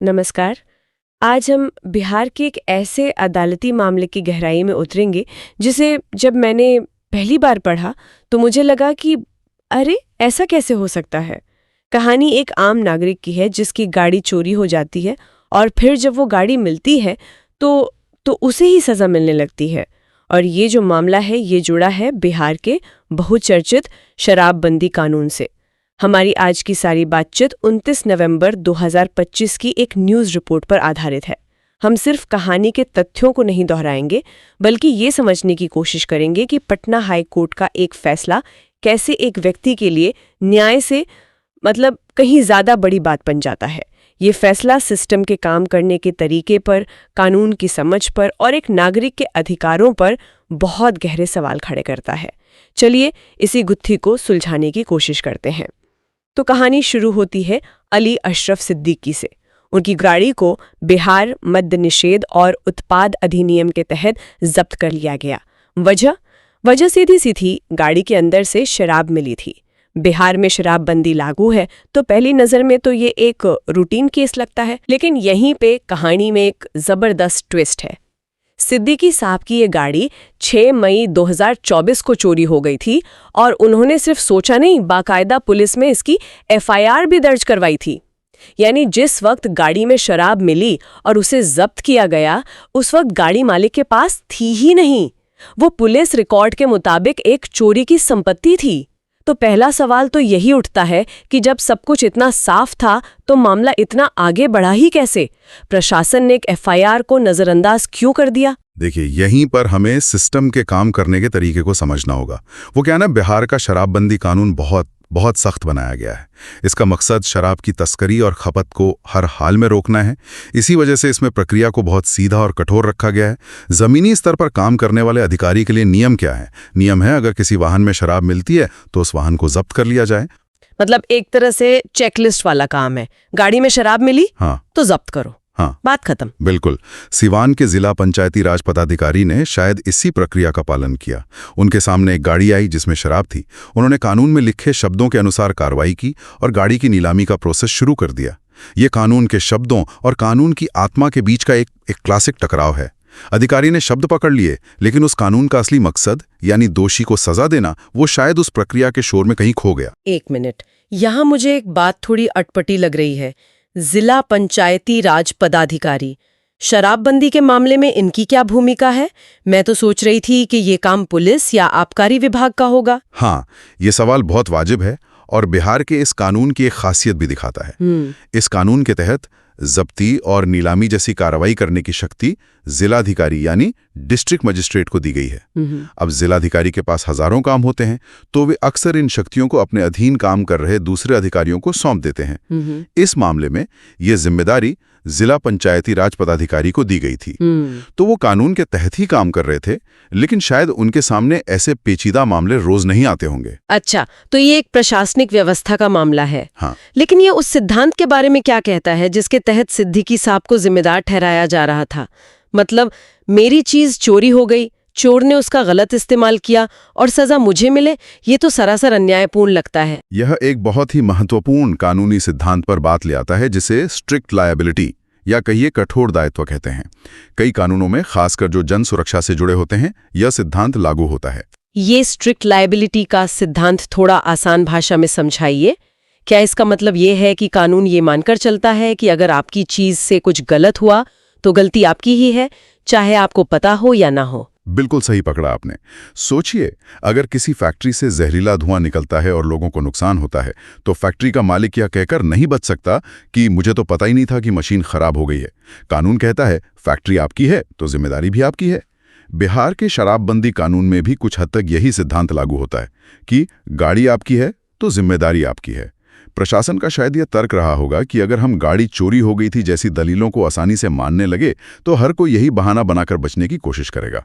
नमस्कार। आज हम बिहार के एक ऐसे अदालती मामले की गहराई में उतरेंगे जिसे जब मैंने पहली बार पढ़ा तो मुझे लगा कि अरे ऐसा कैसे हो सकता है। कहानी एक आम नागरिक की है जिसकी गाड़ी चोरी हो जाती है और फिर जब वो गाड़ी मिलती है तो उसे ही सज़ा मिलने लगती है। और ये जो मामला है ये जुड़ा है बिहार के बहुचर्चित शराबबंदी कानून से। हमारी आज की सारी बातचीत 29 नवंबर 2025 की एक न्यूज़ रिपोर्ट पर आधारित है। हम सिर्फ कहानी के तथ्यों को नहीं दोहराएंगे बल्कि ये समझने की कोशिश करेंगे कि पटना हाई कोर्ट का एक फैसला कैसे एक व्यक्ति के लिए न्याय से कहीं ज़्यादा बड़ी बात बन जाता है। ये फैसला सिस्टम के काम करने के तरीके पर, कानून की समझ पर और एक नागरिक के अधिकारों पर बहुत गहरे सवाल खड़े करता है। चलिए इसी गुत्थी को सुलझाने की कोशिश करते हैं। तो कहानी शुरू होती है अली अशरफ सिद्दीकी से। उनकी गाड़ी को बिहार मद्य निषेध और उत्पाद अधिनियम के तहत जब्त कर लिया गया। वजह सीधी सी थी, गाड़ी के अंदर से शराब मिली थी। बिहार में शराबबंदी लागू है तो पहली नज़र में तो ये एक रूटीन केस लगता है, लेकिन यहीं पे कहानी में एक ज़बरदस्त ट्विस्ट है। सिद्दीकी साहब की ये गाड़ी 6 मई 2024 को चोरी हो गई थी और उन्होंने सिर्फ सोचा नहीं, बाकायदा पुलिस में इसकी FIR भी दर्ज करवाई थी। यानी जिस वक्त गाड़ी में शराब मिली और उसे जब्त किया गया उस वक्त गाड़ी मालिक के पास थी ही नहीं। वो पुलिस रिकॉर्ड के मुताबिक एक चोरी की संपत्ति थी। तो पहला सवाल तो यही उठता है कि जब सब कुछ इतना साफ था तो मामला इतना आगे बढ़ा ही कैसे? प्रशासन ने एक FIR को नजरअंदाज क्यों कर दिया? देखिए, यहीं पर हमें सिस्टम के काम करने के तरीके को समझना होगा। वो क्या है ना, बिहार का शराबबंदी कानून बहुत सख्त बनाया गया है। इसका मकसद शराब की तस्करी और खपत को हर हाल में रोकना है। इसी वजह से इसमें प्रक्रिया को बहुत सीधा और कठोर रखा गया है। जमीनी स्तर पर काम करने वाले अधिकारी के लिए नियम क्या है? नियम है, अगर किसी वाहन में शराब मिलती है तो उस वाहन को जब्त कर लिया जाए। एक तरह से चेकलिस्ट वाला काम है। गाड़ी में शराब मिली तो जब्त करो, बात खत्म। बिल्कुल। सिवान के जिला पंचायती राज पदाधिकारी ने शायद इसी प्रक्रिया का पालन किया। उनके सामने एक गाड़ी आई जिसमें शराब थी। उन्होंने कानून में लिखे शब्दों के अनुसार कार्रवाई की और गाड़ी की नीलामी का प्रोसेस शुरू कर दिया। ये कानून के शब्दों और कानून की आत्मा के बीच का एक क्लासिक टकराव है। अधिकारी ने शब्द पकड़ लिए, लेकिन उस कानून का असली मकसद यानी दोषी को सजा देना, वो शायद उस प्रक्रिया के शोर में कहीं खो गया। एक मिनट, यहाँ मुझे एक बात थोड़ी अटपटी लग रही है। जिला पंचायती राज पदाधिकारी, शराबबंदी के मामले में इनकी क्या भूमिका है? मैं तो सोच रही थी कि ये काम पुलिस या आबकारी विभाग का होगा। हाँ, ये सवाल बहुत वाजिब है और बिहार के इस कानून की एक खासियत भी दिखाता है। इस कानून के तहत जब्ती और नीलामी जैसी कार्रवाई करने की शक्ति जिलाधिकारी यानी डिस्ट्रिक्ट मजिस्ट्रेट को दी गई है। अब जिलाधिकारी के पास हजारों काम होते हैं तो वे अक्सर इन शक्तियों को अपने अधीन काम कर रहे दूसरे अधिकारियों को सौंप देते हैं। इस मामले में ये जिम्मेदारी जिला पंचायती राज पदाधिकारी को दी गई थी। तो वो कानून के तहत ही काम कर रहे थे, लेकिन शायद उनके सामने ऐसे पेचीदा मामले रोज नहीं आते होंगे। अच्छा, तो ये एक प्रशासनिक व्यवस्था का मामला है। हाँ। लेकिन ये उस सिद्धांत के बारे में क्या कहता है जिसके तहत सिद्दीकी साहब को जिम्मेदार ठहराया जा रहा था? मेरी चीज चोरी हो गई, चोर ने उसका गलत इस्तेमाल किया और सजा मुझे मिले, ये तो सरासर अन्यायपूर्ण लगता है। यह एक बहुत ही महत्वपूर्ण कानूनी सिद्धांत पर बात ले आता है जिसे स्ट्रिक्ट लायबिलिटी या कहिए कठोर दायित्व कहते हैं। कई कानूनों में, खासकर जो जन सुरक्षा से जुड़े होते हैं, यह सिद्धांत लागू होता है। ये स्ट्रिक्ट लायबिलिटी का सिद्धांत थोड़ा आसान भाषा में समझाइए। क्या इसका मतलब ये है कि कानून ये मानकर चलता है कि अगर आपकी चीज से कुछ गलत हुआ तो गलती आपकी ही है, चाहे आपको पता हो या ना हो? बिल्कुल सही पकड़ा आपने। सोचिए, अगर किसी फैक्ट्री से जहरीला धुआं निकलता है और लोगों को नुकसान होता है तो फैक्ट्री का मालिक यह कहकर नहीं बच सकता कि मुझे तो पता ही नहीं था कि मशीन खराब हो गई है। कानून कहता है फैक्ट्री आपकी है तो जिम्मेदारी भी आपकी है। बिहार के शराबबंदी कानून में भी कुछ हद तक यही सिद्धांत लागू होता है कि गाड़ी आपकी है तो जिम्मेदारी आपकी है। प्रशासन का शायद यह तर्क रहा होगा कि अगर हम गाड़ी चोरी हो गई थी जैसी दलीलों को आसानी से मानने लगे तो हर कोई यही बहाना बनाकर बचने की कोशिश करेगा।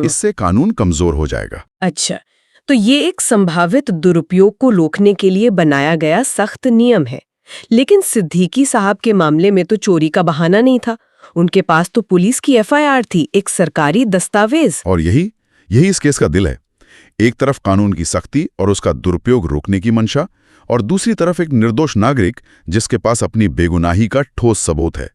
इससे कानून कमजोर हो जाएगा। अच्छा, तो ये एक संभावित दुरुपयोग को रोकने के लिए बनाया गया सख्त नियम है। लेकिन सिद्दीकी साहब के मामले में तो चोरी का बहाना नहीं था। उनके पास तो पुलिस की FIR थी, एक सरकारी दस्तावेज। और यही इस केस का दिल है। एक तरफ कानून की सख्ती और उसका दुरुपयोग रोकने की मंशा, और दूसरी तरफ एक निर्दोष नागरिक जिसके पास अपनी बेगुनाही का ठोस सबूत है।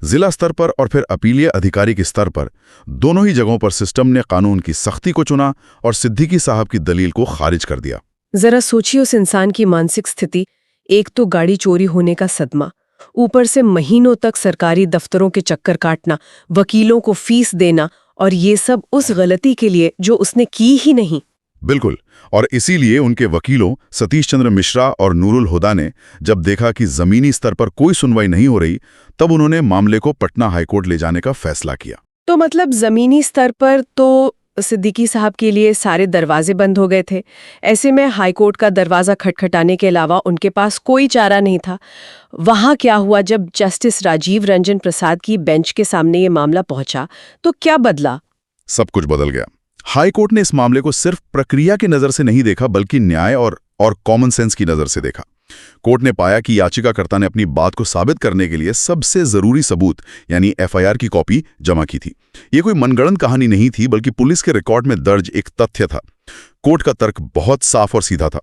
जिला स्तर पर और फिर अपीलीय अधिकारी के स्तर पर दोनों ही जगहों पर सिस्टम ने कानून की सख्ती को चुना और सिद्दीकी साहब की दलील को खारिज कर दिया। जरा सोचिए उस इंसान की मानसिक स्थिति। एक तो गाड़ी चोरी होने का सदमा, ऊपर से महीनों तक सरकारी दफ्तरों के चक्कर काटना, वकीलों को फीस देना, और ये सब उस गलती के लिए जो उसने की ही नहीं। बिल्कुल, और इसीलिए उनके वकीलों सतीश चंद्र मिश्रा और नूरुल हुदा ने जब देखा कि जमीनी स्तर पर कोई सुनवाई नहीं हो रही, तब उन्होंने मामले को पटना हाईकोर्ट ले जाने का फैसला किया। तो मतलब जमीनी स्तर पर तो सिद्दीकी साहब के लिए सारे दरवाजे बंद हो गए थे। ऐसे में हाईकोर्ट का दरवाजा खटखटाने के अलावा उनके पास कोई चारा नहीं था। वहां क्या हुआ जब जस्टिस राजीव रंजन प्रसाद की बेंच के सामने ये मामला पहुंचा, तो क्या बदला? सब कुछ बदल गया। हाईकोर्ट ने इस मामले को सिर्फ प्रक्रिया की नजर से नहीं देखा, बल्कि न्याय और कॉमन सेंस की नजर से देखा। कोर्ट ने पाया कि याचिकाकर्ता ने अपनी बात को साबित करने के लिए सबसे जरूरी सबूत यानी एफआईआर की कॉपी जमा की थी। ये कोई मनगढ़ंत कहानी नहीं थी, बल्कि पुलिस के रिकॉर्ड में दर्ज एक तथ्य था। कोर्ट का तर्क बहुत साफ और सीधा था।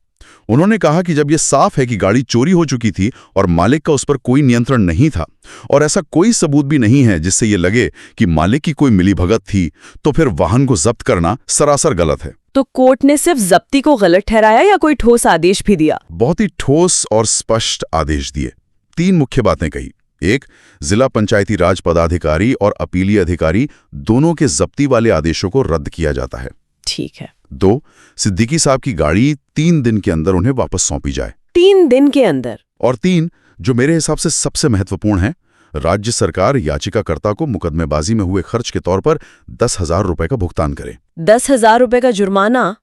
उन्होंने कहा कि जब यह साफ है कि गाड़ी चोरी हो चुकी थी और मालिक का उस पर कोई नियंत्रण नहीं था, और ऐसा कोई सबूत भी नहीं है जिससे यह लगे कि मालिक की कोई मिलीभगत थी, तो फिर वाहन को जब्त करना सरासर गलत है। तो कोर्ट ने सिर्फ जब्ती को गलत ठहराया या कोई ठोस आदेश भी दिया? बहुत ही ठोस और स्पष्ट आदेश दिए। 3 मुख्य बातें कही। 1, जिला पंचायती राज पदाधिकारी और अपीलीय अधिकारी दोनों के जब्ती वाले आदेशों को रद्द किया जाता है। ठीक है। 2, सिद्दीकी साहब की गाड़ी 3 दिन के अंदर उन्हें वापस सौंपी जाए। 3 दिन के अंदर? और 3, जो मेरे हिसाब से सबसे महत्वपूर्ण है, राज्य सरकार याचिकाकर्ता को मुकदमेबाजी में हुए खर्च के तौर पर 10,000 रुपए का भुगतान करे। 10,000 रुपए का जुर्माना?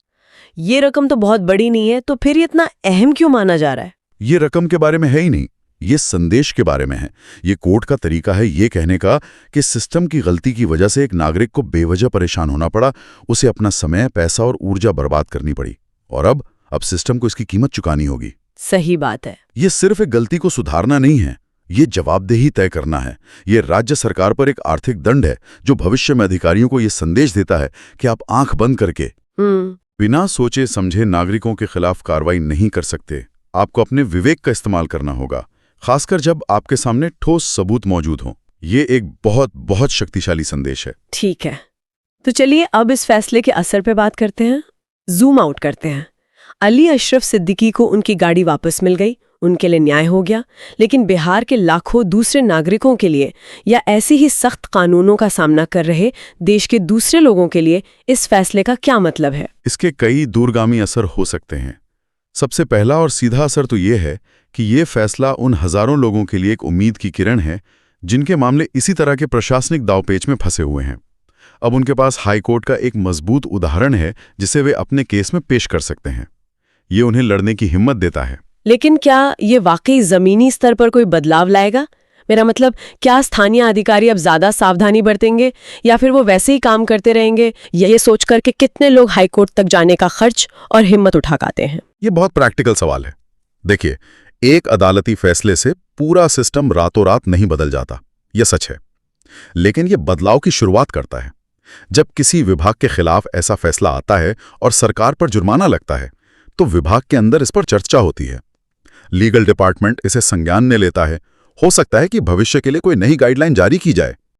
ये रकम तो बहुत बड़ी नहीं है, तो फिर ये इतना अहम क्यों माना जा रहा है? ये रकम के बारे में है ही नहीं, ये संदेश के बारे में है। ये कोर्ट का तरीका है ये कहने का कि सिस्टम की गलती की वजह से एक नागरिक को बेवजह परेशान होना पड़ा, उसे अपना समय, पैसा और ऊर्जा बर्बाद करनी पड़ी, और अब सिस्टम को इसकी कीमत चुकानी होगी। सही बात है। ये सिर्फ एक गलती को सुधारना नहीं है, ये जवाबदेही तय करना है। ये राज्य सरकार पर एक आर्थिक दंड है जो भविष्य में अधिकारियों को ये संदेश देता है कि आप आंख बंद करके बिना सोचे समझे नागरिकों के खिलाफ कार्रवाई नहीं कर सकते। आपको अपने विवेक का इस्तेमाल करना होगा, खासकर जब आपके सामने ठोस सबूत मौजूद हों। ये एक बहुत बहुत शक्तिशाली संदेश है। ठीक है, तो चलिए अब इस फैसले के असर पे बात करते हैं। जूम आउट करते हैं। अली अशरफ सिद्दीकी को उनकी गाड़ी वापस मिल गई, उनके लिए न्याय हो गया, लेकिन बिहार के लाखों दूसरे नागरिकों के लिए या ऐसे ही सख्त कानूनों का सामना कर रहे देश के दूसरे लोगों के लिए इस फैसले का क्या मतलब है? इसके कई दूरगामी असर हो सकते हैं। सबसे पहला और सीधा असर तो ये है कि ये फैसला उन हजारों लोगों के लिए एक उम्मीद की किरण है जिनके मामले इसी तरह के प्रशासनिक दांवपेच में फंसे हुए हैं। अब उनके पास हाईकोर्ट का एक मजबूत उदाहरण है जिसे वे अपने केस में पेश कर सकते हैं। ये उन्हें लड़ने की हिम्मत देता है। लेकिन क्या ये वाकई जमीनी स्तर पर कोई बदलाव लाएगा? मेरा मतलब, क्या स्थानीय अधिकारी अब ज्यादा सावधानी बरतेंगे या फिर वो वैसे ही काम करते रहेंगे, ये सोचकर कि कितने लोग हाईकोर्ट तक जाने का खर्च और हिम्मत उठा पाते हैं? ये बहुत प्रैक्टिकल सवाल है। देखिए, एक अदालती फैसले से पूरा सिस्टम रातों रात नहीं बदल जाता, यह सच है, लेकिन यह बदलाव की शुरुआत करता है। जब किसी विभाग के खिलाफ ऐसा फैसला आता है और सरकार पर जुर्माना लगता है, तो विभाग के अंदर इस पर चर्चा होती है। लीगल डिपार्टमेंट इसे संज्ञान में लेता है। हो सकता है कि भविष्य के लिए कोई नई गाइडलाइन जारी की जाए।